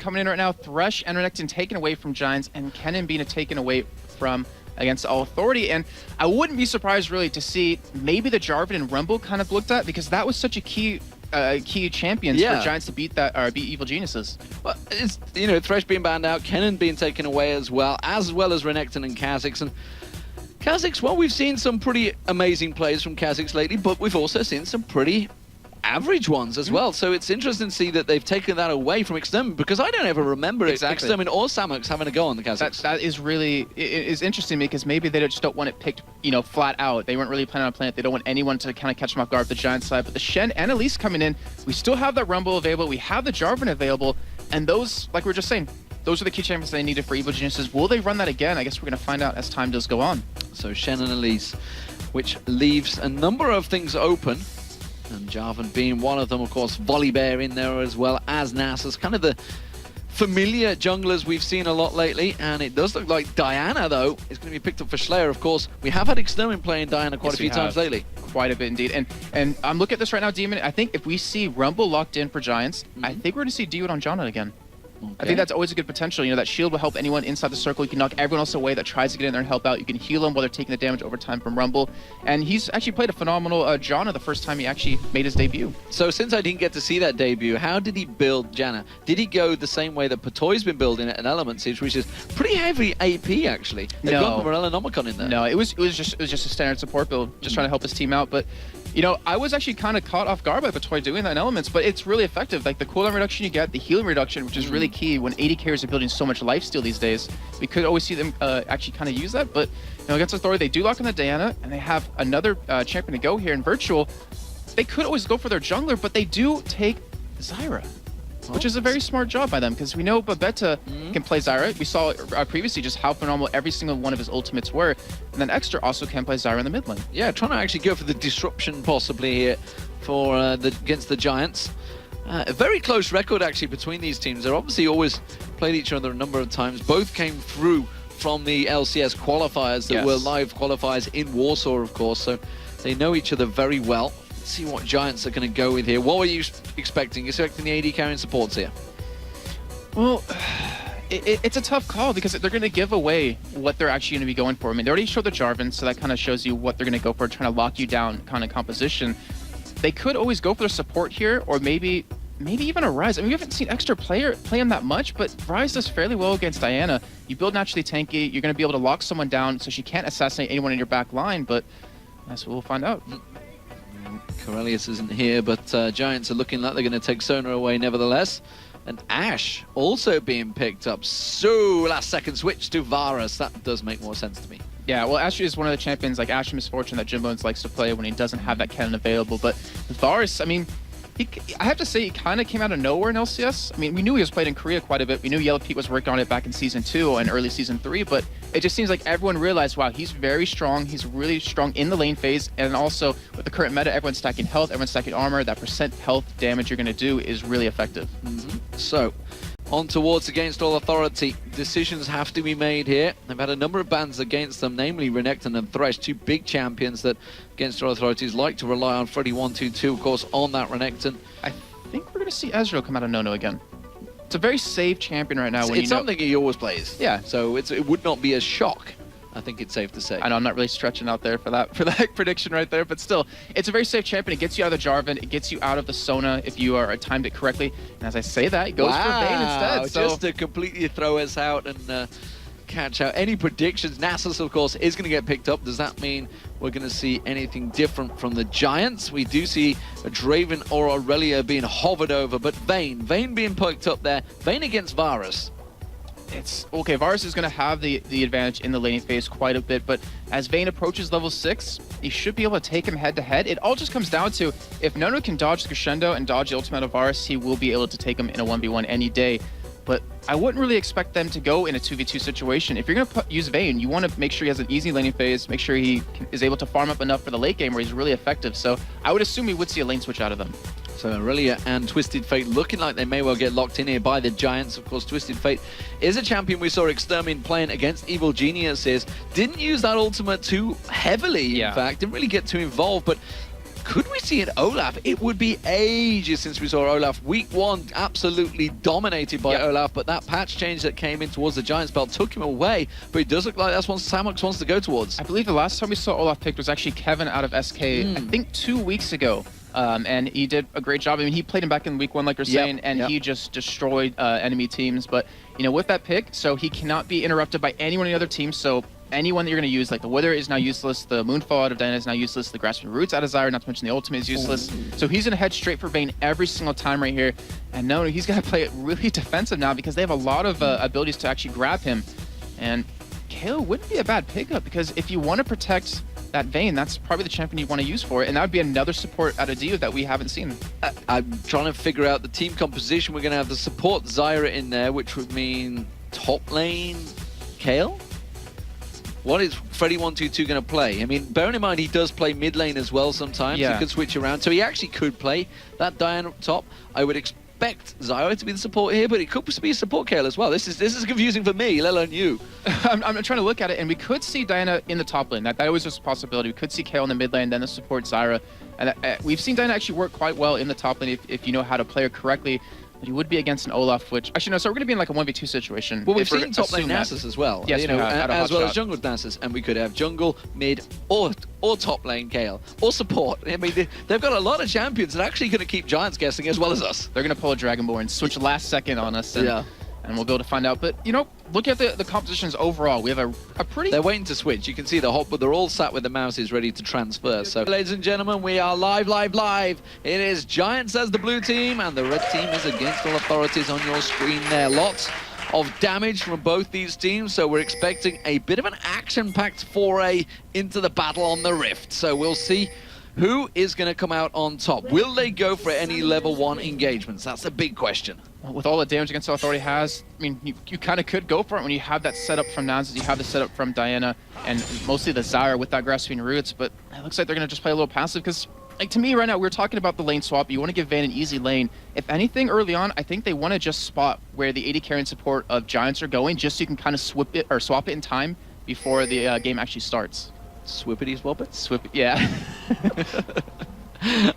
coming in right now. Thresh and Renekton taken away from Giants, and Kennen being taken away from against All Authority. And I wouldn't be surprised really to see maybe the Jarvan and Rumble kind of looked at, because that was such a key champions for Giants to beat that or beat Evil Geniuses. Well, it's, you know, Thresh being banned out, Kennen being taken away as well as Renekton and Kha'Zix. And Kha'Zix, well, we've seen some pretty amazing plays from Kha'Zix lately, but we've also seen some pretty average ones as well. So it's interesting to see that they've taken that away from Extermin, because I don't ever remember Extermin or Samux having a go on the Kha'Zix. That is really is interesting to me, because maybe they just don't want it picked, you know, flat out. They weren't really planning on playing it. They don't want anyone to kind of catch them off guard with the Giant side. But the Shen and Elise coming in, we still have that Rumble available. We have the Jarvan available, and those, like we were just saying, those are the key champions they needed for Evil Geniuses. Will they run that again? I guess we're going to find out as time does go on. So Shen and Elise, which leaves a number of things open. And Jarvan being one of them, of course, Volibear in there as well as Nasus. Kind of the familiar junglers we've seen a lot lately. And it does look like Diana, though, is going to be picked up for Slayer, of course. We have had Extermin playing Diana quite a few times lately. Quite a bit indeed. And I'm looking at this right now, Demon. I think if we see Rumble locked in for Giants, I think we're going to see D-Wood on Janna again. Okay. I think that's always a good potential. You know, that shield will help anyone inside the circle. You can knock everyone else away that tries to get in there and help out. You can heal them while they're taking the damage over time from Rumble. And he's actually played a phenomenal Janna the first time he actually made his debut. So since I didn't get to see that debut, how did he build Janna? Did he go the same way that Patoy's been building it in Element Siege, which is pretty heavy AP actually? They've got Morellonomicon in there. No, it was just a standard support build, just trying to help his team out. But you know, I was actually kind of caught off guard by Patoy doing that in Elements, but it's really effective. Like the cooldown reduction you get, the healing reduction, which is really key when 80 carries are building so much lifesteal these days. We could always see them actually kind of use that, but you know, against Authority, they do lock in the Diana, and they have another champion to go here in Virtual. They could always go for their jungler, but they do take Zyra, which is a very smart job by them, because we know Babetta can play Zyra. We saw previously just how phenomenal every single one of his ultimates were. And then Extra also can play Zyra in the mid lane. Yeah, trying to actually go for the disruption possibly here for against the Giants. A very close record actually between these teams. They're obviously always played each other a number of times. Both came through from the LCS qualifiers that were live qualifiers in Warsaw, of course. So they know each other very well. See what Giants are going to go with here. What were you expecting? You're expecting the AD carrying supports here? Well, it's a tough call, because they're going to give away what they're actually going to be going for. I mean, they already showed the Jarvan, so that kind of shows you what they're going to go for, trying to lock you down kind of composition. They could always go for their support here, or maybe even a Ryze. I mean, we haven't seen Extra play him that much, but Ryze does fairly well against Diana. You build naturally tanky, you're going to be able to lock someone down so she can't assassinate anyone in your back line, but that's what we'll find out. Corellius isn't here, but Giants are looking like they're going to take Sona away nevertheless. And Ashe also being picked up. So last second switch to Varus. That does make more sense to me. Yeah, well, Ashe is one of the champions like Ashe Misfortune that Jim Bones likes to play when he doesn't have that cannon available. But Varus, I mean, I have to say, he kind of came out of nowhere in LCS. I mean, we knew he was played in Korea quite a bit. We knew Yellow Pete was working on it back in Season 2 and early Season 3, but it just seems like everyone realized, wow, he's very strong. He's really strong in the lane phase, and also with the current meta, everyone's stacking health, everyone's stacking armor. That percent health damage you're going to do is really effective. So, on towards Against All Authority. Decisions have to be made here. They've had a number of bans against them, namely Renekton and Thresh, two big champions that Against All Authorities like to rely on. Freddy122, of course, on that Renekton. I think we're going to see Ezreal come out of Nono again. It's a very safe champion right now. It's something he always plays. Yeah. So it would not be a shock, I think it's safe to say. I know I'm not really stretching out there for that prediction right there, but still, it's a very safe champion. It gets you out of the Jarvan, it gets you out of the Sona if you are timed it correctly. And as I say that, it goes for Vayne instead. So just to completely throw us out and catch out any predictions. Nasus, of course, is going to get picked up. Does that mean we're going to see anything different from the Giants? We do see a Draven or Aurelia being hovered over, but Vayne being picked up there. Vayne against Varus. It's okay. Varus is going to have the advantage in the laning phase quite a bit, but as Vayne approaches level 6, he should be able to take him head to head. It all just comes down to if Nono can dodge the crescendo and dodge the ultimate of Varus, he will be able to take him in a 1v1 any day. But I wouldn't really expect them to go in a 2v2 situation. If you're going to use Vayne, you want to make sure he has an easy laning phase, make sure he is able to farm up enough for the late game where he's really effective. So I would assume we would see a lane switch out of them. So Aurelia and Twisted Fate looking like they may well get locked in here by the Giants. Of course, Twisted Fate is a champion we saw Extermin playing against Evil Geniuses. Didn't use that ultimate too heavily, in fact. Didn't really get too involved, but Could we see an Olaf? It would be ages since we saw Olaf. Week 1 absolutely dominated by Olaf, but that patch change that came in towards the Giants belt took him away. But it does look like that's what Samox wants to go towards. I believe the last time we saw Olaf picked was actually Kevin out of SK, I think 2 weeks ago. And he did a great job. I mean, he played him back in week 1, like you're saying, and he just destroyed enemy teams. But, you know, with that pick, so he cannot be interrupted by anyone in the other team. So anyone that you're going to use, like the Wither is now useless, the Moonfall out of Diana is now useless, the Grasping Roots out of Zyra, not to mention the Ultimate is useless. So he's going to head straight for Vayne every single time right here. And no, he's going to play it really defensive now because they have a lot of abilities to actually grab him. And KO wouldn't be a bad pickup because if you want to protect that Vayne, that's probably the champion you want to use for it, and that would be another support out of Dio that we haven't seen. I'm trying to figure out the team composition. We're going to have the support Zyra in there, which would mean top lane Kayle? What is Freddy122 going to play? I mean, bearing in mind he does play mid lane as well sometimes. He could switch around, so he actually could play that Diana up top. I would expect Zyra to be the support here, but it could be a support Kayle as well. This is confusing for me, let alone you. I'm trying to look at it, and we could see Diana in the top lane. That was just a possibility. We could see Kayle in the mid lane, then the support Zyra. And we've seen Diana actually work quite well in the top lane if you know how to play her correctly. But he would be against an Olaf, which actually no. So we're going to be in like a 1v2 situation. Well, we've seen top lane Nasus as well. Yes, you know, as well as jungle Nasus, and we could have jungle, mid, or top lane Kayle, or support. I mean, they've got a lot of champions that are actually going to keep Giants guessing as well as us. They're going to pull a Dragonborn, switch last second on us, and we'll be able to find out. But you know, look at the compositions overall. We have a pretty. They're waiting to switch. You can see the hot, but they're all sat with the mouses ready to transfer. So, ladies and gentlemen, we are live. It is Giants as the blue team, and the red team is against all authorities on your screen there. Lots of damage from both these teams, so we're expecting a bit of an action-packed foray into the battle on the Rift. So we'll see who is going to come out on top. Will they go for any level 1 engagements? That's the big question. With all the damage Against All Authority has, I mean, you kind of could go for it when you have that setup from Nasus, you have the setup from Diana, and mostly the Zyra with that Grasping Roots, but it looks like they're going to just play a little passive because, like, to me right now, we're talking about the lane swap. You want to give Vayne an easy lane. If anything, early on, I think they want to just spot where the AD carry and support of Giants are going, just so you can kind of swap it in time before the game actually starts. Swippity swap it? Swip it, yeah.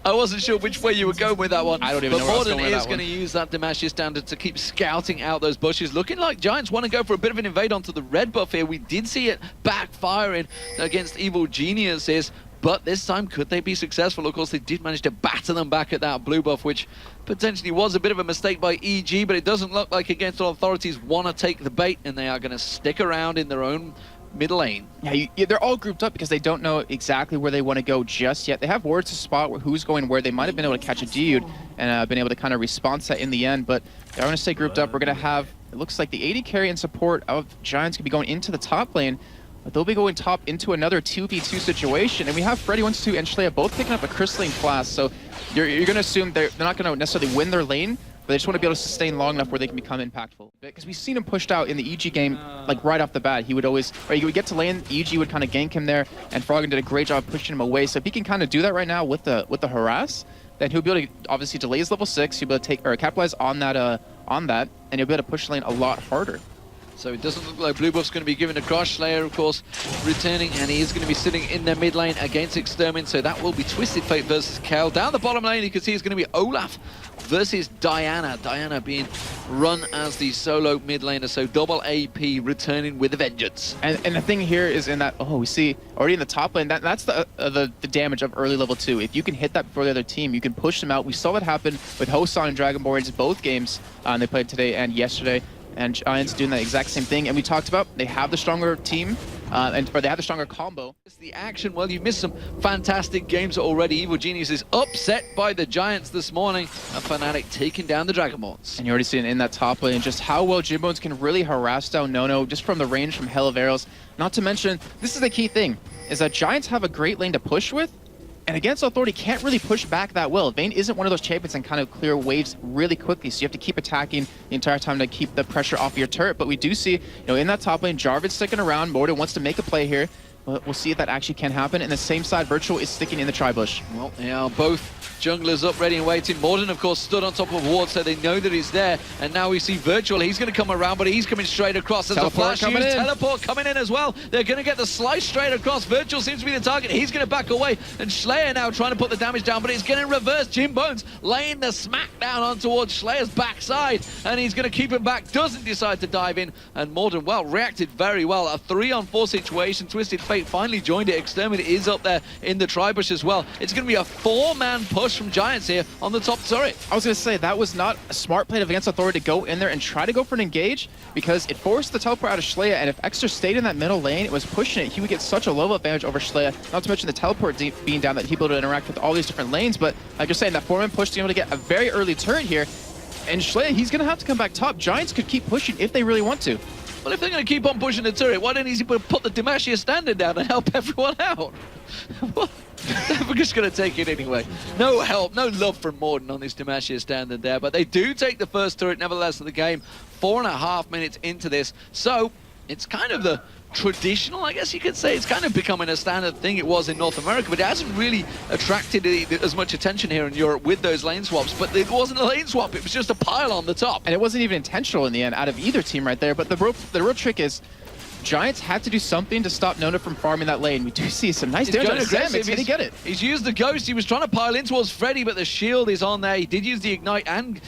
I wasn't sure which way you were going with that one. I don't even know where I was going with that one. But Morden is going to use that Demacia standard to keep scouting out those bushes. Looking like Giants want to go for a bit of an invade onto the red buff here. We did see it backfiring against Evil Geniuses, but this time, could they be successful? Of course, they did manage to batter them back at that blue buff, which potentially was a bit of a mistake by EG, but it doesn't look like Against All Authorities want to take the bait, and they are going to stick around in their own mid lane. Yeah, they're all grouped up because they don't know exactly where they want to go just yet. They have wards to spot who's going where. They might have been able to catch a dude and been able to kind of response that in the end, but they're going to stay grouped up. We're going to have, it looks like the AD carry and support of Giants could be going into the top lane, but they'll be going top into another 2v2 situation. And we have Freddy122 and Shlaya both picking up a crystalline flask, so you're going to assume they're not going to necessarily win their lane, but they just want to be able to sustain long enough where they can become impactful. Because we've seen him pushed out in the EG game, like right off the bat. He would always, or he would get to lane, EG would kind of gank him there, and Froggen did a great job pushing him away. So if he can kind of do that right now with the harass, then he'll be able to obviously delay his level 6. He'll be able to take or capitalize on that, and he'll be able to push lane a lot harder. So it doesn't look like blue buff's going to be given across. Slayer, of course, returning, and he is going to be sitting in their mid lane against Extermin. So that will be Twisted Fate versus Kayle. Down the bottom lane, you can see it's going to be Olaf versus Diana. Diana being run as the solo mid laner, so double AP returning with a vengeance. And the thing here is in that, we see already in the top lane, that's the damage of early level 2. If you can hit that before the other team, you can push them out. We saw that happen with Hosan and Dragonborns both games. They played today and yesterday. And Giants doing that exact same thing. And we talked about they have the stronger team, or they have the stronger combo. It's the action. Well, you've missed some fantastic games already. Evil Genius is upset by the Giants this morning. A Fnatic taking down the Dragonborns. And you already seen in that top lane just how well Jimbones can really harass down Nono just from the range from Hell of Arrows. Not to mention, this is the key thing, is that Giants have a great lane to push with. And Against Authority can't really push back that well. Vayne isn't one of those champions and kind of clear waves really quickly, so you have to keep attacking the entire time to keep the pressure off your turret. But we do see, in that top lane, Jarvan's sticking around. Morden wants to make a play here. but we'll see if that actually can happen. And the same side, Virtual is sticking in the tri-bush. Well, they are both junglers up, ready and waiting. Morden, of course, stood on top of Ward, so they know that he's there. And now we see Virtual. He's going to come around, but he's coming straight across. There's Teleport a flash coming use. in. Teleport coming in as well. They're going to get the slice straight across. Virtual seems to be the target. He's going to back away. And Slayer now trying to put the damage down, but it's getting reversed. Jim Bones laying the smack down on towards Slayer's backside. And he's going to keep him back. Doesn't decide to dive in. And Morden, well, reacted very well. A 3-on-4 situation. Twisted Fate finally joined it. Exterminate is up there in the tri-bush as well. It's going to be a 4-man push from Giants here on the top turret. I was going to say, that was not a smart play against Authority to go in there and try to go for an engage, because it forced the teleport out of Schleia, and if Extra stayed in that middle lane, it was pushing it, he would get such a level advantage over Schleia, not to mention the teleport being down, that he'd be able to interact with all these different lanes. But like you're saying, that 4-man push to be able to get a very early turret here, and Schleia, he's going to have to come back top. Giants could keep pushing if they really want to. Well, if they're going to keep on pushing the turret, why don't he put the Demacia standard down and help everyone out? We're just going to take it anyway. No help, no love from Morden on this Demacia standard there, but they do take the first turret nevertheless of the game. 4.5 minutes into this, so it's kind of the traditional, I guess you could say. It's kind of becoming a standard thing. It was in North America, but it hasn't really attracted as much attention here in Europe with those lane swaps. But it wasn't a lane swap, it was just a pile on the top. And it wasn't even intentional in the end out of either team right there. But the real trick is Giants had to do something to stop Nona from farming that lane. We do see some nice damage on Samus. Did he get it? He's used the Ghost. He was trying to pile in towards Freddy, but the shield is on there. He did use the Ignite and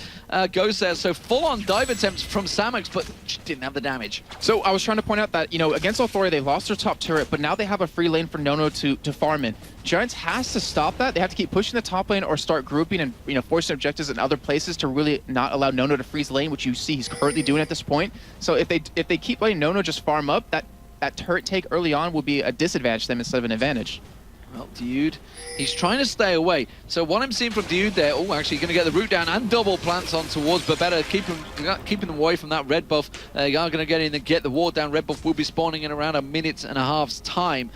Ghost there. So full-on dive attempts from Samus, but didn't have the damage. So I was trying to point out that, you know, against Authority, they lost their top turret, but now they have a free lane for Nono to farm in. Giants has to stop that. They have to keep pushing the top lane or start grouping and, you know, forcing objectives in other places to really not allow Nono to freeze lane, which you see he's currently doing at this point. So if they keep letting Nono just farm up, that turret take early on will be a disadvantage to them instead of an advantage. Well, Dude, he's trying to stay away. So what I'm seeing from Dude there, oh, actually going to get the root down and double plants on towards Babetta, keeping them away from that red buff. They are going to get in and get the ward down. Red buff will be spawning in around 1.5 minutes time.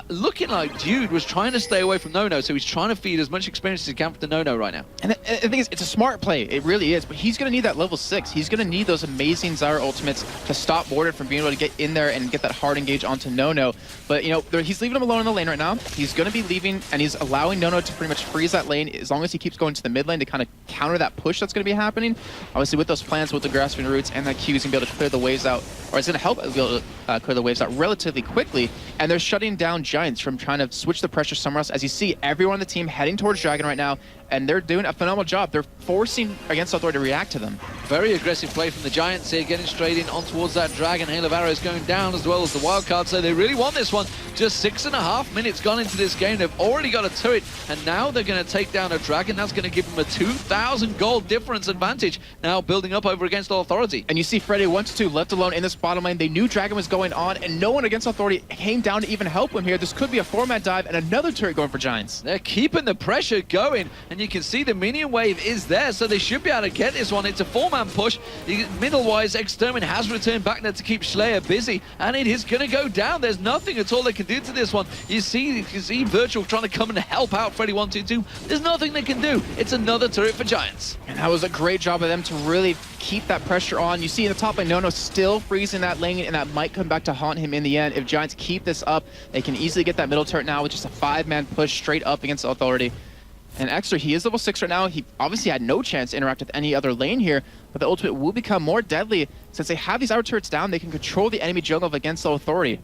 Looking like Dude was trying to stay away from Nono, so he's trying to feed as much experience as he can for the Nono right now. And the thing is, it's a smart play. It really is. But he's going to need that level 6. He's going to need those amazing Zyra ultimates to stop Morden from being able to get in there and get that hard engage onto Nono. But, you know, he's leaving him alone in the lane right now. He's going to be leaving, and he's allowing Nono to pretty much freeze that lane as long as he keeps going to the mid lane to kind of counter that push that's going to be happening. Obviously, with those plans, with the grasping roots and that Q, he's going to be able to clear the waves out, or it's going to help be able to clear the waves out relatively quickly. And they're shutting down Giants from trying to switch the pressure somewhere else. As you see, everyone on the team heading towards Dragon right now, and they're doing a phenomenal job. They're forcing Against Authority to react to them. Very aggressive play from the Giants here, getting straight in on towards that Dragon. Hail of Arrows going down as well as the wild card, so they really want this one. Just 6.5 minutes gone into this game. They've already got a turret, and now they're going to take down a Dragon. That's going to give them a 2,000 gold difference advantage, now building up over Against Authority. And you see Freddy 1-2 left alone in this bottom lane. They knew Dragon was going on, and no one Against Authority came down to even help him here. This could be a 4-man dive and another turret going for Giants. They're keeping the pressure going, and you can see the minion wave is there, so they should be able to get this one. It's a 4-man push. Middle-wise, Extermin has returned back there to keep Slayer busy, and it is going to go down. There's nothing at all they can do to this one. You see Virtual trying to come and help out Freddy 1-2. There's nothing they can do. It's another turret for Giants. And that was a great job of them to really keep that pressure on. You see in the top lane, Nono still freezing that lane, and that might come back to haunt him in the end. If Giants keep this up, they can easily get that middle turret now with just a 5-man push straight up Against Authority. And Extra, he is level 6 right now. He obviously had no chance to interact with any other lane here, but the ultimate will become more deadly. Since they have these outer turrets down, they can control the enemy jungle of Against Authority.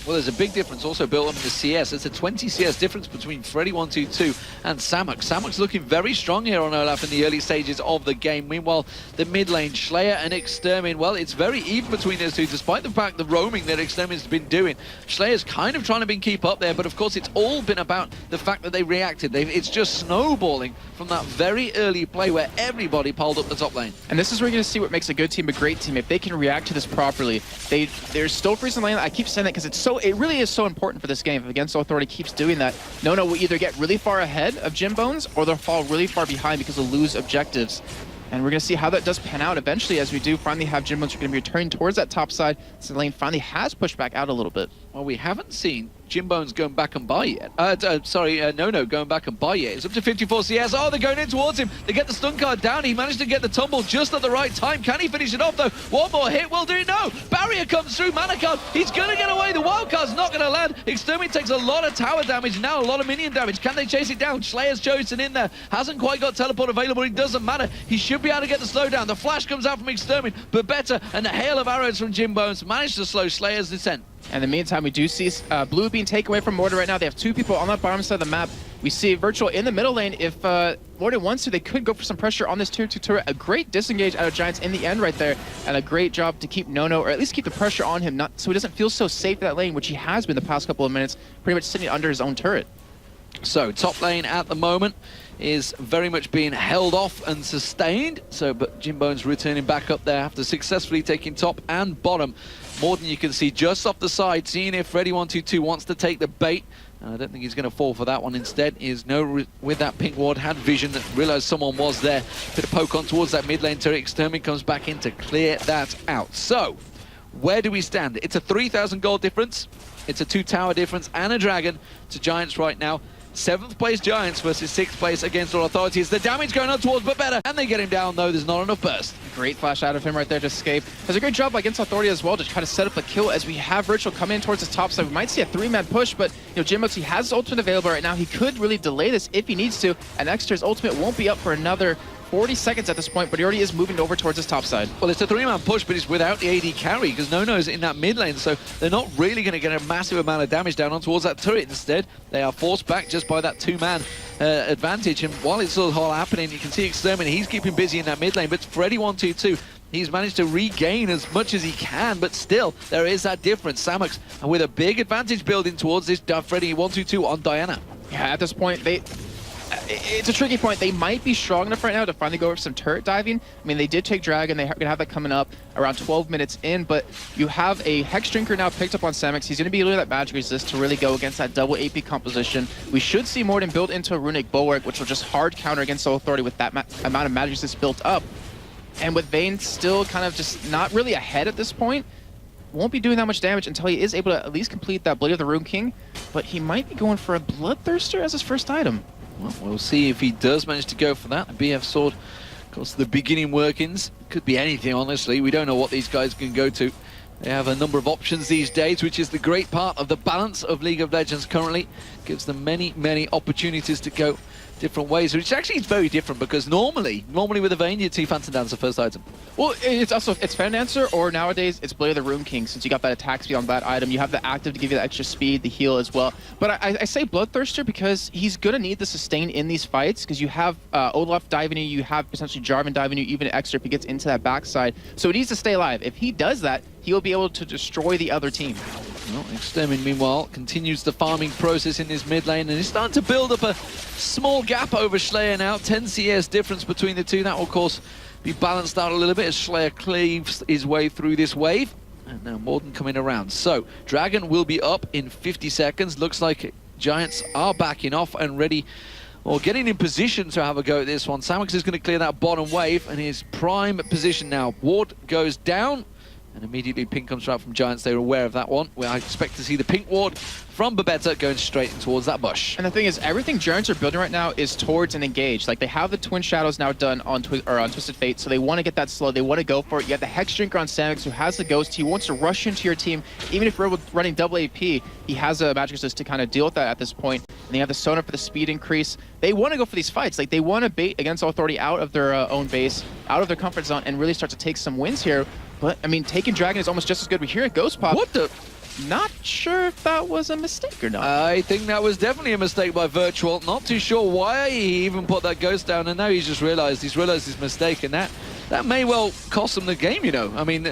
Well, there's a big difference also built up in the CS. It's a 20 CS difference between Freddy 1-2 and Samuk. Samuk's looking very strong here on Olaf in the early stages of the game. Meanwhile, the mid lane, Slayer and Extermin, well, it's very even between those two, despite the fact the roaming that Extermin's been doing. Slayer's kind of trying to keep up there, but of course it's all been about the fact that they reacted. It's just snowballing from that very early play where everybody piled up the top lane. And this is where you're going to see what makes a good team a great team. If they can react to this properly, they're still freezing lane. I keep saying that because it really is so important for this game. If Against Authority keeps doing that, Nono will either get really far ahead of Jim Bones or they'll fall really far behind because they'll lose objectives. And we're going to see how that does pan out eventually as we do finally have Jim Bones going to be returning towards that top side. So the lane finally has pushed back out a little bit. Well, we haven't seen Jimbone's going back and buy yet. No, going back and buy yet. It's up to 54 CS. Oh, they're going in towards him. They get the stun card down. He managed to get the tumble just at the right time. Can he finish it off, though? One more hit will do it. No! Barrier comes through. Mana card. He's going to get away. The wild card's not going to land. Exterminate takes a lot of tower damage now, a lot of minion damage. Can they chase it down? Slayer's chosen in there. Hasn't quite got teleport available. It doesn't matter. He should be able to get the slowdown. The flash comes out from Exterminate, but better, and a hail of arrows from Jimbones managed to slow Slayer's descent. And in the meantime, we do see Blue being taken away from Mortar right now. They have two people on that bottom side of the map. We see Virtual in the middle lane. If Mortar wants to, they could go for some pressure on this tier 2 turret. A great disengage out of Giants in the end right there, and a great job to keep Nono, or at least keep the pressure on him, not so he doesn't feel so safe in that lane, which he has been the past couple of minutes, pretty much sitting under his own turret. So top lane at the moment is very much being held off and sustained. But Jimbone's returning back up there after successfully taking top and bottom. More than you can see just off the side, seeing if Ready122 wants to take the bait. I don't think he's going to fall for that one. Instead, is no with that pink ward, had vision, realized someone was there. Bit of poke on towards that mid lane turret. Extermin comes back in to clear that out. So, where do we stand? It's a 3,000 gold difference. It's a 2 tower difference and a dragon to Giants right now. 7th place Giants versus 6th place Against All Authorities. The damage going on towards, but better. And they get him down, though. There's not enough burst. Great flash out of him right there to escape. Does a great job Against Authority as well to try to set up a kill as we have Virtual come in towards the top side. We might see a 3-man push, but Jimbo, he has his ultimate available right now. He could really delay this if he needs to, and Exeter's ultimate won't be up for another 40 seconds at this point, but he already is moving over towards his top side. Well, it's a 3-man push, but it's without the AD carry, because Nono's in that mid lane, so they're not really going to get a massive amount of damage down on towards that turret. Instead, they are forced back just by that 2-man advantage, and while it's all happening, you can see Exterminate, he's keeping busy in that mid lane, but Freddy122, he's managed to regain as much as he can, but still, there is that difference. Samux, with a big advantage building towards this Freddy122 on Diana. Yeah, at this point, it's a tricky point. They might be strong enough right now to finally go for some turret diving. I mean, they did take Dragon. They're going to have that coming up around 12 minutes in, but you have a Hex Drinker now picked up on Samux. He's going to be doing that magic resist to really go against that double AP composition. We should see Morden build into a Runic Bulwark, which will just hard counter Against All Authority with that amount of magic resist built up. And with Vayne still kind of just not really ahead at this point, won't be doing that much damage until he is able to at least complete that Blade of the Rune King, but he might be going for a Bloodthirster as his first item. Well, we'll see if he does manage to go for that. A BF sword, of course, the beginning workings. Could be anything, honestly. We don't know what these guys can go to. They have a number of options these days, which is the great part of the balance of League of Legends currently. Gives them many, many opportunities to go different ways, which actually is very different because normally with a Vayne, you'd see Phantom Dancer first item. Well, it's Phantom Dancer, or nowadays it's Blade of the Rune King, since you got that attack speed on that item. You have the active to give you the extra speed, the heal as well. But I say Bloodthirster because he's going to need the sustain in these fights, because you have Olaf diving you, you have potentially Jarvan diving you, even Extra if he gets into that backside. So he needs to stay alive. If he does that, he'll be able to destroy the other team. Well, Extermin, meanwhile, continues the farming process in his mid lane, and he's starting to build up a small gap over Slayer now. 10 CS difference between the two. That will, of course, be balanced out a little bit as Slayer cleaves his way through this wave. And now Morden coming around. So, Dragon will be up in 50 seconds. Looks like Giants are backing off and ready, or getting in position to have a go at this one. Samux is going to clear that bottom wave, and his prime position now. Ward goes down. And immediately pink comes out from Giants. They're aware of that one. Well, I expect to see the pink ward from Babetta going straight towards that bush. And the thing is, everything Giants are building right now is towards an engage. Like, they have the Twin Shadows now done on Twisted Fate, so they want to get that slow. They want to go for it. You have the Hex Drinker on Samux, who has the Ghost. He wants to rush into your team. Even if you're running double AP, he has a Magic Resist to kind of deal with that at this point. And they have the Sonar for the speed increase. They want to go for these fights. Like, they want to bait Against All Authority out of their own base, out of their comfort zone, and really start to take some wins here. But, I mean, taking Dragon is almost just as good. We hear a Ghost Pop. What the? Not sure if that was a mistake or not. I think that was definitely a mistake by Virtual. Not too sure why he even put that Ghost down, and now he's just realized his mistake, and that may well cost him the game, you know. I mean,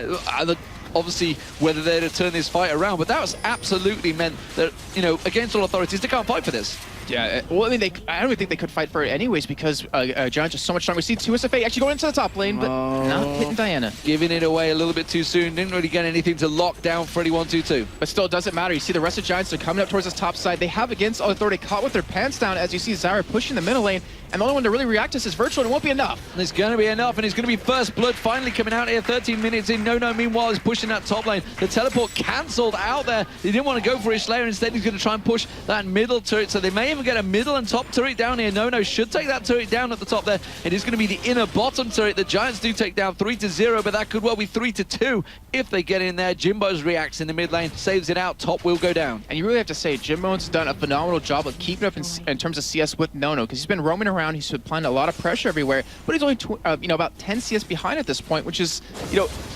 obviously, whether they're to turn this fight around, but that was absolutely meant that, you know, Against All Authorities, they can't fight for this. Yeah, well, I mean, I don't even think they could fight for it anyways because Giants are so much stronger. We see 2SFA actually going into the top lane, but not hitting Diana. Giving it away a little bit too soon. Didn't really get anything to lock down Freddy122. But still, it doesn't matter. You see the rest of Giants are coming up towards this top side. They have against Authority caught with their pants down as you see Zyra pushing the middle lane. And the only one to really react to this is Virtual, and it won't be enough. It's going to be enough, and it's going to be first blood finally coming out here. 13 minutes in. No, meanwhile, is pushing that top lane. The teleport cancelled out there. He didn't want to go for his Slayer. Instead, he's going to try and push that middle turret. So they may even get a middle and top turret down here. No should take that turret down at the top there. It is going to be the inner bottom turret. The Giants do take down 3-0, but that could well be 3-2 if they get in there. Jimbo's reacts in the mid lane, saves it out. Top will go down. And you really have to say, Jimbo's done a phenomenal job of keeping up in terms of CS with Nono, because he's been roaming around. He's been applying a lot of pressure everywhere, but he's only about 10 CS behind at this point, which is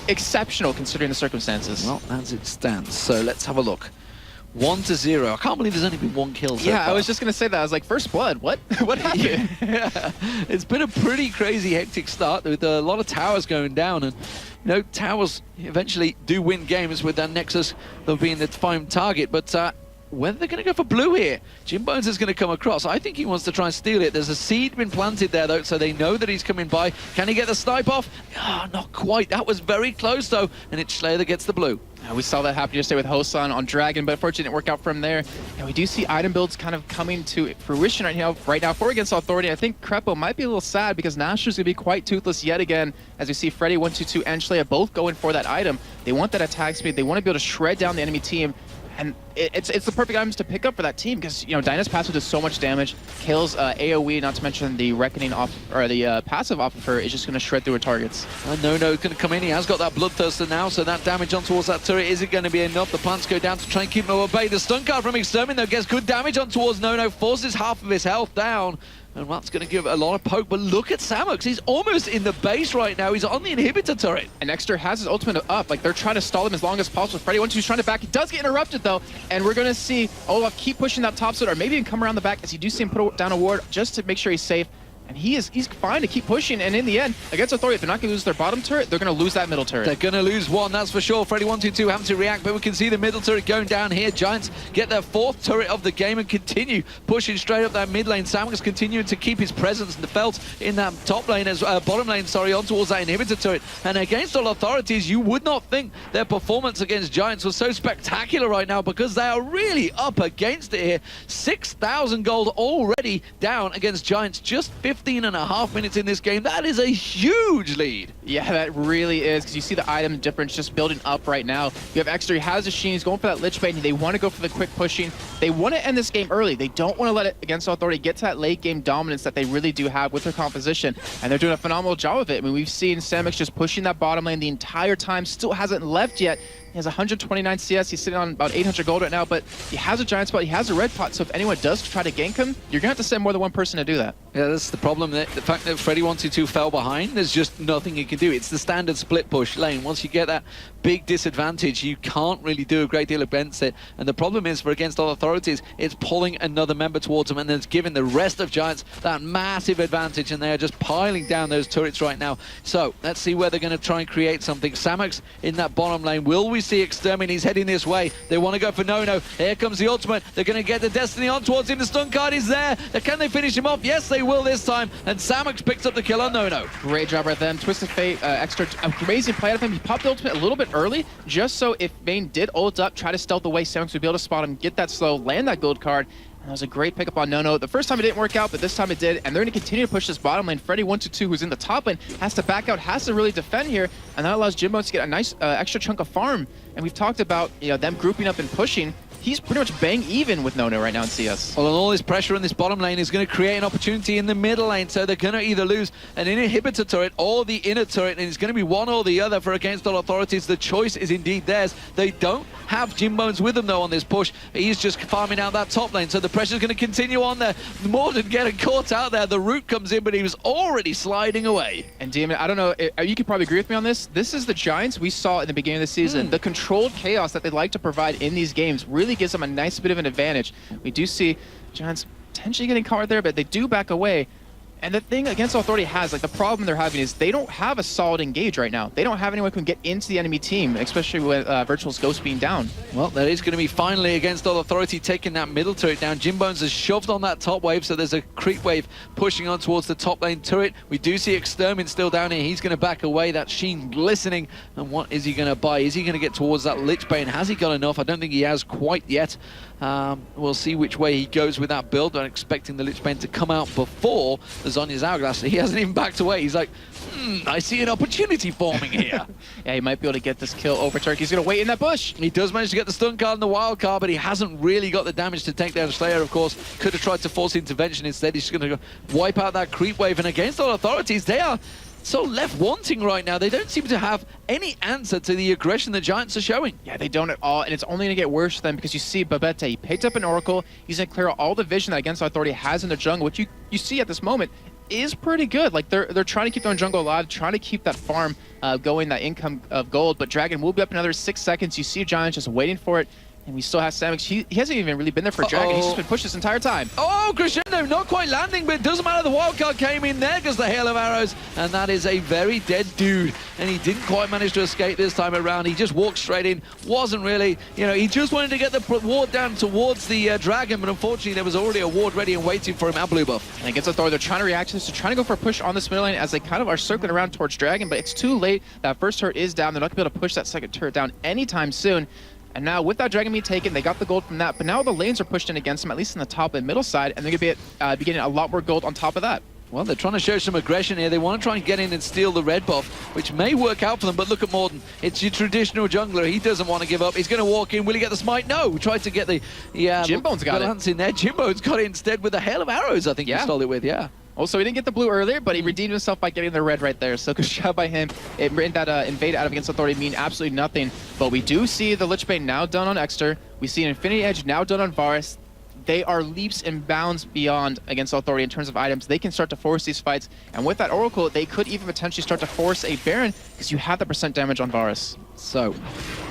exceptional considering the circumstances. Well, as it stands. So let's have a look. 1-0. I can't believe there's only been one kill so far. I was just going to say that. I was like, first blood, what? What happened? Yeah. It's been a pretty crazy, hectic start with a lot of towers going down. And, towers eventually do win games with that Nexus being the defined target. But whether they're going to go for blue here, Jimbo's is going to come across. I think he wants to try and steal it. There's a seed been planted there, though, so they know that he's coming by. Can he get the snipe off? Oh, not quite. That was very close, though. And it's Slayer that gets the blue. We saw that happen yesterday with Hosan on Dragon, but unfortunately it didn't work out from there. And we do see item builds kind of coming to fruition right now for against Authority. I think Crepo might be a little sad because Nashor's going to be quite toothless yet again, as we see Freddy122 and Slayer both going for that item. They want that attack speed. They want to be able to shred down the enemy team. And it's the perfect items to pick up for that team because, Dyna's passive does so much damage. Kills AoE, not to mention the Reckoning off, or the passive off of her is just going to shred through her targets. No, going to come in. He has got that Bloodthirster now, so that damage on towards that turret isn't going to be enough. The plants go down to try and keep him at bay. The stun card from Extermin, though, gets good damage on towards No, forces half of his health down. And that's going to give a lot of poke, but look at Samux. He's almost in the base right now. He's on the inhibitor turret. And Exter has his ultimate up. Like, they're trying to stall him as long as possible. Freddy122's trying to back. He does get interrupted, though. And we're going to see Olaf keep pushing that top side, or maybe even come around the back, as you do see him put down a ward just to make sure he's safe. And he's fine to keep pushing, and in the end, against Authority, if they're not going to lose their bottom turret, they're going to lose that middle turret. They're going to lose one, that's for sure. Freddy122 having to react, but we can see the middle turret going down here. Giants get their fourth turret of the game and continue pushing straight up that mid lane. Samux continuing to keep his presence and the felt in that top lane, bottom lane, on towards that inhibitor turret. And against all Authorities, you would not think their performance against Giants was so spectacular right now, because they are really up against it here. 6,000 gold already down against Giants, just 15.5 minutes in this game. That is a huge lead. Yeah, that really is, because you see the item difference just building up right now. You have Exter, he has a Sheen, he's going for that Lich Bait, and they want to go for the quick pushing. They want to end this game early. They don't want to let it against Authority get to that late game dominance that they really do have with their composition, and they're doing a phenomenal job of it. I mean, we've seen Samux just pushing that bottom lane the entire time, still hasn't left yet. He has 129 CS, he's sitting on about 800 gold right now, but he has a giant spot, he has a red pot, so if anyone does try to gank him, you're going to have to send more than one person to do that. Yeah, that's the problem. The fact that Freddy122 fell behind, there's just nothing he can do. It's the standard split push lane. Once you get that big disadvantage, you can't really do a great deal against it. And the problem is, for against all Authorities, it's pulling another member towards them, and then it's giving the rest of Giants that massive advantage, and they are just piling down those turrets right now. So, let's see where they're going to try and create something. Samux in that bottom lane. Will we see Extermin? He's heading this way. They want to go for No. Here comes the ultimate. They're going to get the Destiny on towards him. The stun card is there. Can they finish him off? Yes, they will this time. And Samux picks up the kill on No. Great job right then. Twisted Fate, Extra, amazing play out of him. He popped the ultimate a little bit early, just so if Vayne did ult up, try to stealth away, Samux would be able to spot him, get that slow, land that gold card. And that was a great pickup on No. The first time it didn't work out, but this time it did, and they're going to continue to push this bottom lane. Freddy122, who's in the top lane, has to back out, has to really defend here, and that allows Jimbo to get a nice extra chunk of farm. And we've talked about them grouping up and pushing. He's pretty much bang even with No right now in CS. Well, and all this pressure in this bottom lane is going to create an opportunity in the middle lane, so they're going to either lose an inhibitor turret or the inner turret, and it's going to be one or the other for against all Authorities. The choice is indeed theirs. They don't have Jimbones with them, though, on this push. He's just farming out that top lane, so the pressure's going to continue on there. Morden getting caught out there. The root comes in, but he was already sliding away. And Demon, I don't know, you could probably agree with me on this. This is the Giants we saw in the beginning of the season. The controlled chaos that they like to provide in these games really gives them a nice bit of an advantage. We do see Giants potentially getting caught there, but they do back away. And the thing against Authority has, like the problem they're having is they don't have a solid engage right now. They don't have anyone who can get into the enemy team, especially with Virtual's Ghost being down. Well, that is going to be finally against All Authority taking that middle turret down. Jimbones has shoved on that top wave, so there's a creep wave pushing on towards the top lane turret. We do see Extermin still down here. He's going to back away. That Sheen glistening. And what is he going to buy? Is he going to get towards that Lich Bane? Has he got enough? I don't think he has quite yet. We'll see which way he goes with that build. I'm expecting the Lich Bane to come out before the Zhonya's Hourglass. He hasn't even backed away. He's like, I see an opportunity forming here. Yeah, he might be able to get this kill over Turk. He's going to wait in that bush. He does manage to get the stun card and the wild card, but he hasn't really got the damage to take down Slayer, of course. Could have tried to force intervention instead. He's just going to wipe out that creep wave. And against All Authorities, they are so left wanting right now. They don't seem to have any answer to the aggression the Giants are showing. Yeah, they don't at all, and it's only going to get worse for them because you see Babette, he picked up an Oracle. He's going to clear out all the vision that Against Authority has in their jungle, which you see at this moment is pretty good. Like they're trying to keep their own jungle alive, trying to keep that farm going, that income of gold, but Dragon will be up in another 6 seconds. You see Giants just waiting for it. And we still have Samix. He hasn't even really been there for Dragon. He's just been pushed this entire time. Oh, Crescendo not quite landing, but it doesn't matter. The wildcard came in there because the hail of arrows. And that is a very dead dude. And he didn't quite manage to escape this time around. He just walked straight in. Wasn't really, he just wanted to get the ward down towards the Dragon. But unfortunately, there was already a ward ready and waiting for him at blue buff. And against Authority, they're trying to react to this. They're trying to go for a push on this middle lane as they kind of are circling around towards Dragon. But it's too late. That first turret is down. They're not going to be able to push that second turret down anytime soon. And now with that Dragon being taken, they got the gold from that, but now the lanes are pushed in against them, at least in the top and middle side, and they're going to be getting a lot more gold on top of that. Well, they're trying to show some aggression here. They want to try and get in and steal the red buff, which may work out for them, but look at Morden. It's your traditional jungler. He doesn't want to give up. He's going to walk in. Will he get the smite? No. Tried to get the Jimbone's got it. In there. Jimbone's got it instead with the hail of arrows, I think he stole it with, yeah. Also, he didn't get the blue earlier, but he redeemed himself by getting the red right there. So good job by him. It made that invade out of Against Authority mean absolutely nothing. But we do see the Lich Bane now done on Exter. We see an Infinity Edge now done on Varus. They are leaps and bounds beyond Against Authority in terms of items. They can start to force these fights. And with that Oracle, they could even potentially start to force a Baron because you have the % damage on Varus. So,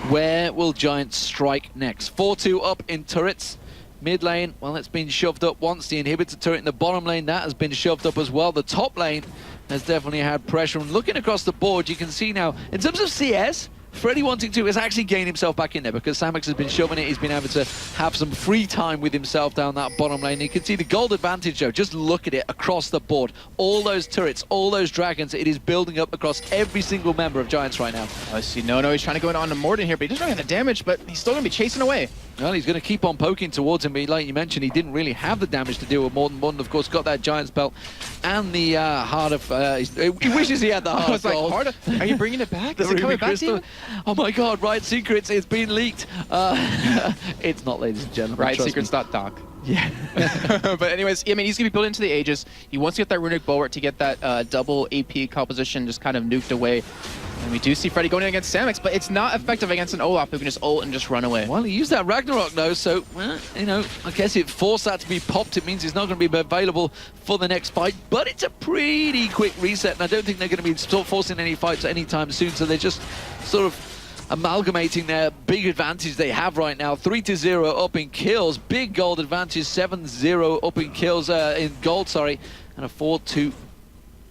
where will Giants strike next? 4-2 up in turrets. Mid lane, well, it's been shoved up once. The inhibitor turret in the bottom lane, that has been shoved up as well. The top lane has definitely had pressure. And looking across the board, you can see now, in terms of CS, Freddy122 has actually gained himself back in there because Samix has been shoving it. He's been able to have some free time with himself down that bottom lane. You can see the gold advantage, though. Just look at it across the board. All those turrets, all those dragons, it is building up across every single member of Giants right now. I see. No, he's trying to go in on to Morden here, but he doesn't really have the damage, but he's still going to be chasing away. Well, he's going to keep on poking towards him, but like you mentioned, he didn't really have the damage to deal with Morden. Morden, of course, got that Giant's belt and the heart of... he wishes he had the heart of gold. Heart of, are you bringing it back? Is it coming back to you? Oh my god, Riot Secrets, it's been leaked. It's not, ladies and gentlemen. RiotSecrets.doc. Yeah. But anyways, I mean, he's going to be built into the Aegis. He wants to get that Runic Bulwark to get that double AP composition just kind of nuked away. And we do see Freddy going in against Samix, but it's not effective against an Olaf who can just ult and just run away. Well, he used that Ragnarok, though, so, well, I guess it forced that to be popped. It means he's not going to be available for the next fight, but it's a pretty quick reset, and I don't think they're going to be forcing any fights anytime soon, so they're just sort of amalgamating their big advantage they have right now. 3-0 up in kills, big gold advantage, 7-0 up in kills, in gold, sorry, and a 4-2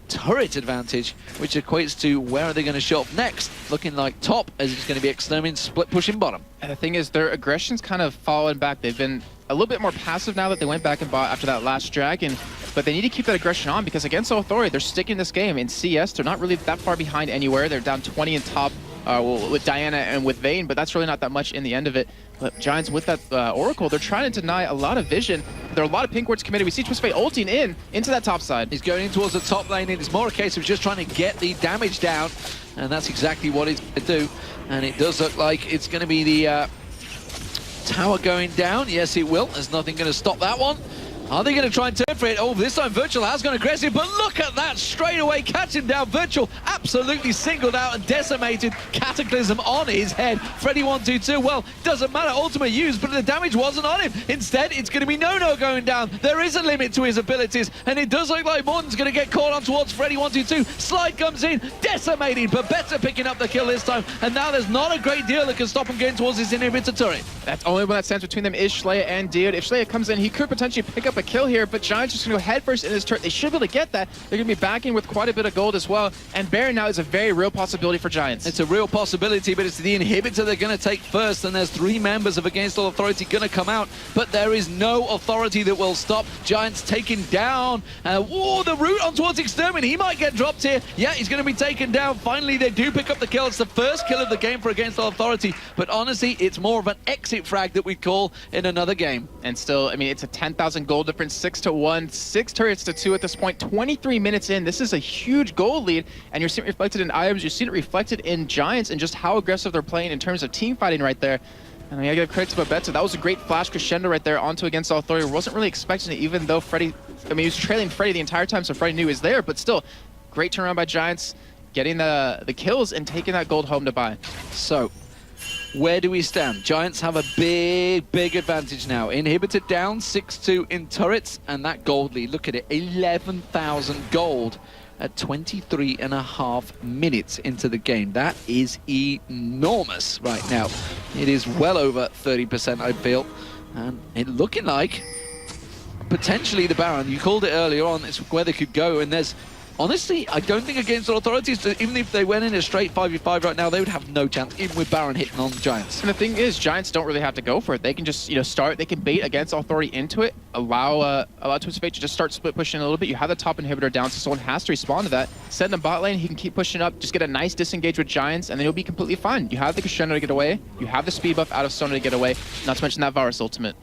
turret advantage, which equates to where are they going to show up next? Looking like top, as it's going to be Extermin split pushing bottom. And the thing is, their aggression's kind of fallen back. They've been a little bit more passive now that they went back and bought after that last Dragon, but they need to keep that aggression on because against Authority, they're sticking this game. In CS, they're not really that far behind anywhere. They're down 20 in top with Diana and with Vayne, but that's really not that much in the end of it. But Giants with that Oracle, they're trying to deny a lot of vision. There are a lot of pink wards committed. We see Twistfate ulting into that top side. He's going in towards the top lane, and it's more a case of just trying to get the damage down, and that's exactly what he's going to do. And it does look like it's going to be the tower going down. Yes, it will. There's nothing going to stop that one. Are they going to try and turn for it? Oh, this time Virtual has gone aggressive, but look at that straight away, catch him down. Virtual absolutely singled out and decimated. Cataclysm on his head. Freddy122, well, doesn't matter, ultimate used, but the damage wasn't on him. Instead, it's going to be No going down. There is a limit to his abilities, and it does look like Morden's going to get caught on towards Freddy122. Slide comes in, decimated, but better picking up the kill this time, and now there's not a great deal that can stop him getting towards his inhibitor turret. That's only one that stands between them is Schleia and Diod. If Schleia comes in, he could potentially pick up a kill here, but Giants just going to go head first in this turret. They should be able to get that. They're going to be backing with quite a bit of gold as well. And Baron now is a very real possibility for Giants. It's a real possibility, but it's the inhibitor they're going to take first, and there's 3 members of Against All Authority going to come out, but there is no authority that will stop Giants taking down. Whoa, the route on towards Extermin. He might get dropped here. Yeah, he's going to be taken down. Finally, they do pick up the kill. It's the first kill of the game for Against All Authority, but honestly, it's more of an exit frag that we'd call in another game. And still, I mean, it's a 10,000 gold difference, 6-1, 6 turrets to 2 at this point. 23 minutes in, this is a huge gold lead, and you're seeing it reflected in items. You're seeing it reflected in Giants and just how aggressive they're playing in terms of team fighting right there. And I gotta give credit to Babetta. That was a great flash crescendo right there onto Against All Authority. Wasn't really expecting it, even though Freddy, I mean, he was trailing Freddy the entire time, so Freddy knew he was there, but still, great turnaround by Giants, getting the kills and taking that gold home to buy. So, where do we stand? Giants have a big advantage now. Inhibitor down 6-2 in turrets, and that gold lead, look at it, 11,000 gold at 23.5 minutes into the game. That is enormous right now. It is well over 30%, I feel. And it looking like potentially the Baron, you called it earlier on, it's where they could go, and there's honestly, I don't think Against All Authorities, even if they went in a straight 5v5 right now, they would have no chance, even with Baron hitting on the Giants. And the thing is, Giants don't really have to go for it. They can just, start, they can bait Against All Authority into it, allow Twisted Fate to just start split pushing a little bit. You have the top inhibitor down, so someone has to respond to that. Send him bot lane, he can keep pushing up, just get a nice disengage with Giants, and then you'll be completely fine. You have the Crescendo to get away, you have the speed buff out of Sona to get away, not to mention that Varus ultimate.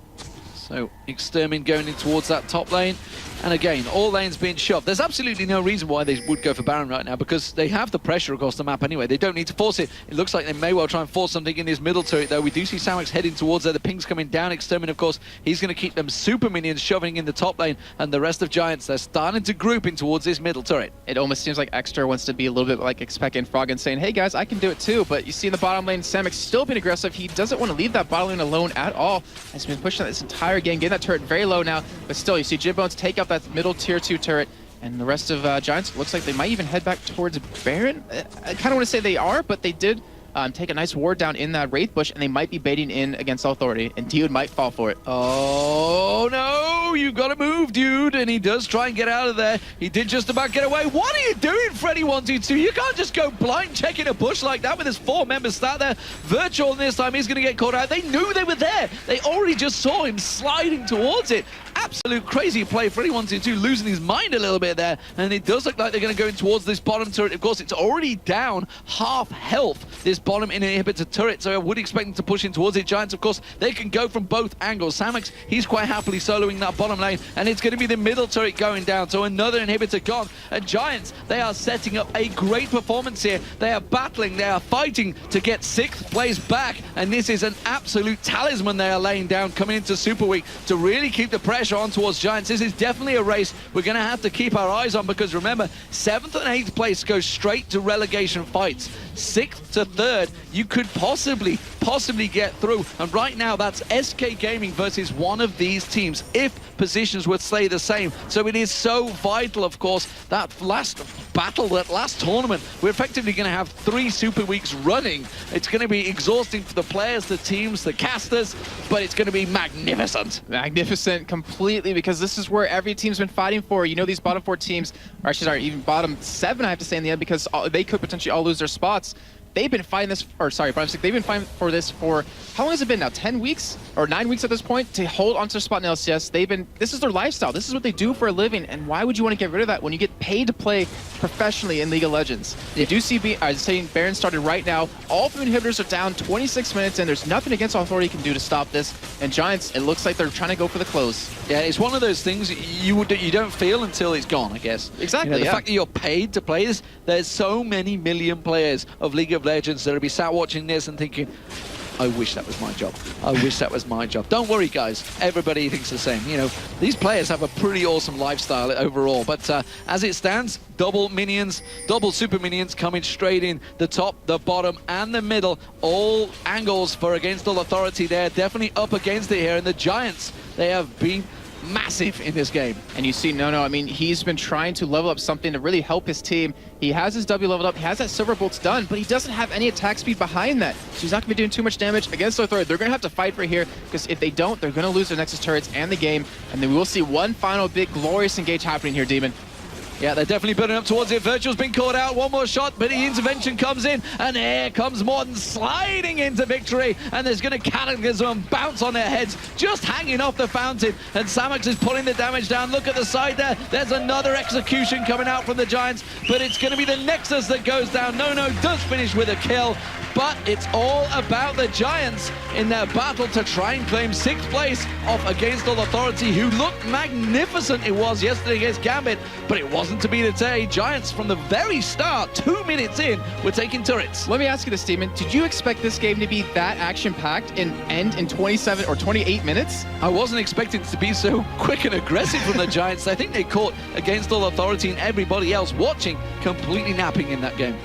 So, Extermin going in towards that top lane. And again, all lanes being shoved. There's absolutely no reason why they would go for Baron right now, because they have the pressure across the map anyway. They don't need to force it. It looks like they may well try and force something in this middle turret, though. We do see Samex heading towards there. The ping's coming down. Extermin, of course, he's going to keep them super minions shoving in the top lane. And the rest of Giants, they're starting to group in towards this middle turret. It almost seems like Extra wants to be a little bit like Expect and Frog and saying, hey guys, I can do it too. But you see in the bottom lane, Samex still being aggressive. He doesn't want to leave that bottom lane alone at all. He's been pushing this entire game, getting that turret very low now. But still, you see Jibbones take out that middle tier 2 turret, and the rest of Giants looks like they might even head back towards Baron. I kind of want to say they are, but they did take a nice ward down in that Wraith bush, and they might be baiting in Against All Authority, and Dude might fall for it. Oh no, you gotta move, Dude, and he does try and get out of there. He did just about get away. What are you doing, Freddy122? You can't just go blind checking a bush like that with his 4 members start there. Virtual this time, he's gonna get caught out. They knew they were there. They already just saw him sliding towards it. Absolute crazy play. Freddy122 losing his mind a little bit there, and it does look like they're going to go in towards this bottom turret. Of course, it's already down half health, this bottom inhibitor turret, so I would expect them to push in towards it. Giants, of course, they can go from both angles. Samex, he's quite happily soloing that bottom lane, and it's going to be the middle turret going down, so another inhibitor gone. And Giants, they are setting up a great performance here. They are battling, they are fighting to get 6th place back, and this is an absolute talisman they are laying down coming into Super Week to really keep the pressure on towards Giants. This is definitely a race we're going to have to keep our eyes on, because remember, 7th and 8th place goes straight to relegation fights. 6th to 3rd, you could possibly get through, and right now that's SK Gaming versus one of these teams if positions would stay the same. So it is so vital, of course, that last battle, that last tournament. We're effectively going to have 3 Super Weeks running. It's going to be exhausting for the players, the teams, the casters, but it's going to be magnificent. Magnificent completely, because this is where every team's been fighting for. You know, these bottom 4 teams, or actually sorry, even bottom 7, I have to say in the end, because they could potentially all lose their spots. They've been fighting this, or sorry, bottom 6, they've been fighting for this for, how long has it been now? 10 weeks or 9 weeks at this point to hold onto their spot in LCS. This is their lifestyle. This is what they do for a living. And why would you want to get rid of that when you get paid to play professionally in League of Legends? You do see, saying Baron started right now. All 3 inhibitors are down 26 minutes, and there's nothing Against All Authority can do to stop this. And Giants, it looks like they're trying to go for the close. Yeah, it's one of those things you don't feel until it's gone, I guess. Exactly, the fact that you're paid to play this, there's so many million players of League of Legends that will be sat watching this and thinking, I wish that was my job. I wish that was my job. Don't worry, guys. Everybody thinks the same. You know, these players have a pretty awesome lifestyle overall. But as it stands, double minions, double super minions coming straight in. The top, the bottom, and the middle. All angles for Against All Authority. They're definitely up against it here. And the Giants, they have been massive in this game. And you see, I mean, he's been trying to level up something to really help his team. He has his W leveled up, he has that Silver Bolts done, but he doesn't have any attack speed behind that. So he's not going to be doing too much damage against their third. They're going to have to fight for here, because if they don't, they're going to lose their Nexus turrets and the game. And then we will see one final big glorious engage happening here, Demon. Yeah, they're definitely building up towards it. Virtual's been caught out. One more shot, but the intervention comes in, and here comes Morten sliding into victory, and there's going to cataclysm and bounce on their heads, just hanging off the fountain, and Samax is pulling the damage down. Look at the side there. There's another execution coming out from the Giants, but it's going to be the Nexus that goes down. No does finish with a kill, but it's all about the Giants in their battle to try and claim 6th place off Against All Authority, who looked magnificent. It was yesterday against Gambit, but it wasn't to be today. Giants from the very start, 2 minutes in, were taking turrets. Let me ask you this, Demon. Did you expect this game to be that action-packed and end in 27 or 28 minutes? I wasn't expecting it to be so quick and aggressive from the Giants. I think they caught Against All Authority and everybody else watching completely napping in that game.